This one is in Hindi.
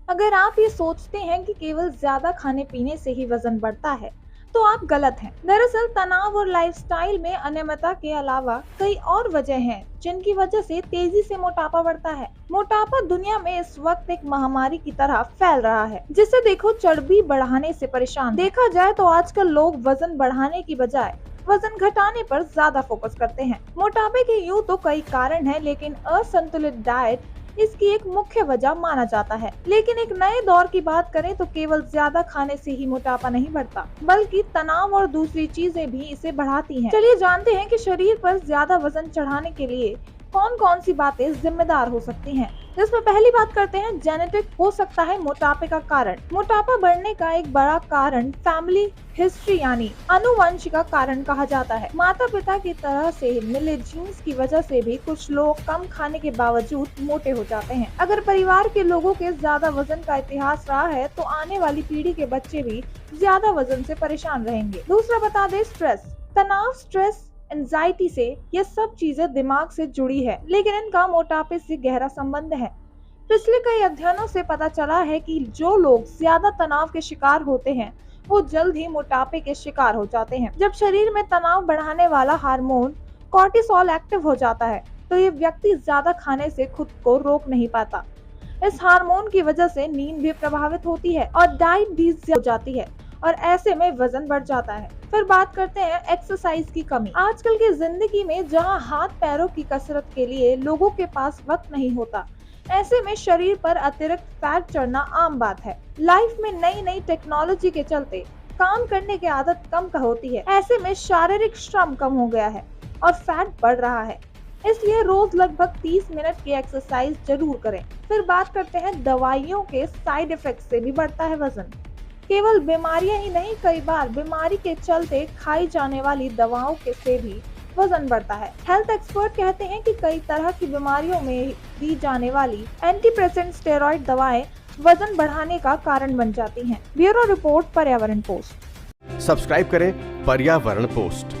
अगर आप ये सोचते हैं कि केवल ज्यादा खाने पीने से ही वजन बढ़ता है, तो आप गलत हैं। दरअसल तनाव और लाइफस्टाइल में अनियमितता के अलावा कई और वजह हैं, जिनकी वजह से तेजी से मोटापा बढ़ता है। मोटापा दुनिया में इस वक्त एक महामारी की तरह फैल रहा है, जिसे देखो चर्बी बढ़ाने से परेशान। देखा जाए तो आजकल लोग वजन बढ़ाने की बजाय वजन घटाने पर ज्यादा फोकस करते हैं। मोटापे के यूं तो कई कारण हैं, लेकिन असंतुलित डाइट इसकी एक मुख्य वजह माना जाता है। लेकिन एक नए दौर की बात करें तो केवल ज्यादा खाने से ही मोटापा नहीं बढ़ता, बल्कि तनाव और दूसरी चीजें भी इसे बढ़ाती हैं। चलिए जानते हैं कि शरीर पर ज्यादा वजन चढ़ाने के लिए कौन कौन सी बातें जिम्मेदार हो सकती हैं। जिसमें पहली बात करते हैं, जेनेटिक हो सकता है मोटापे का कारण। मोटापा बढ़ने का एक बड़ा कारण फैमिली हिस्ट्री यानी आनुवंशिक कारण कहा जाता है। माता पिता की तरह से मिले जीन्स की वजह से भी कुछ लोग कम खाने के बावजूद मोटे हो जाते हैं। अगर परिवार के लोगों के ज्यादा वजन का इतिहास रहा है, तो आने वाली पीढ़ी के बच्चे भी ज्यादा वजन से परेशान रहेंगे। दूसरा बता दें, स्ट्रेस, तनाव, स्ट्रेस, एंजाइटी से ये सब चीजें दिमाग से जुड़ी है, लेकिन इनका मोटापे से गहरा संबंध है। पिछले कई अध्ययनों से पता चला है कि जो लोग ज्यादा तनाव के शिकार होते हैं, वो जल्द ही मोटापे के शिकार हो जाते हैं। जब शरीर में तनाव बढ़ाने वाला हार्मोन कॉर्टिसोल एक्टिव हो जाता है, तो ये व्यक्ति ज्यादा खाने से खुद को रोक नहीं पाता। इस हार्मोन की वजह से नींद भी प्रभावित होती है और डाइट भी हो जाती है, और ऐसे में वजन बढ़ जाता है। फिर बात करते हैं एक्सरसाइज की कमी। आजकल की जिंदगी में जहां हाथ पैरों की कसरत के लिए लोगों के पास वक्त नहीं होता, ऐसे में शरीर पर अतिरिक्त फैट चढ़ना आम बात है। लाइफ में नई नई टेक्नोलॉजी के चलते काम करने की आदत कम होती है। ऐसे में शारीरिक श्रम कम हो गया है और फैट बढ़ रहा है। इसलिए रोज लगभग 30 मिनट की एक्सरसाइज जरूर करें। फिर बात करते हैं दवाइयों के साइड इफेक्ट से भी बढ़ता है वजन। केवल बीमारियां ही नहीं, कई बार बीमारी के चलते खाई जाने वाली दवाओं के से भी वजन बढ़ता है। हेल्थ एक्सपर्ट कहते हैं कि कई तरह की बीमारियों में दी जाने वाली एंटीप्रेसेंट स्टेरॉइड दवाएं वजन बढ़ाने का कारण बन जाती हैं। ब्यूरो रिपोर्ट, पर्यावरण पोस्ट। सब्सक्राइब करें पर्यावरण पोस्ट।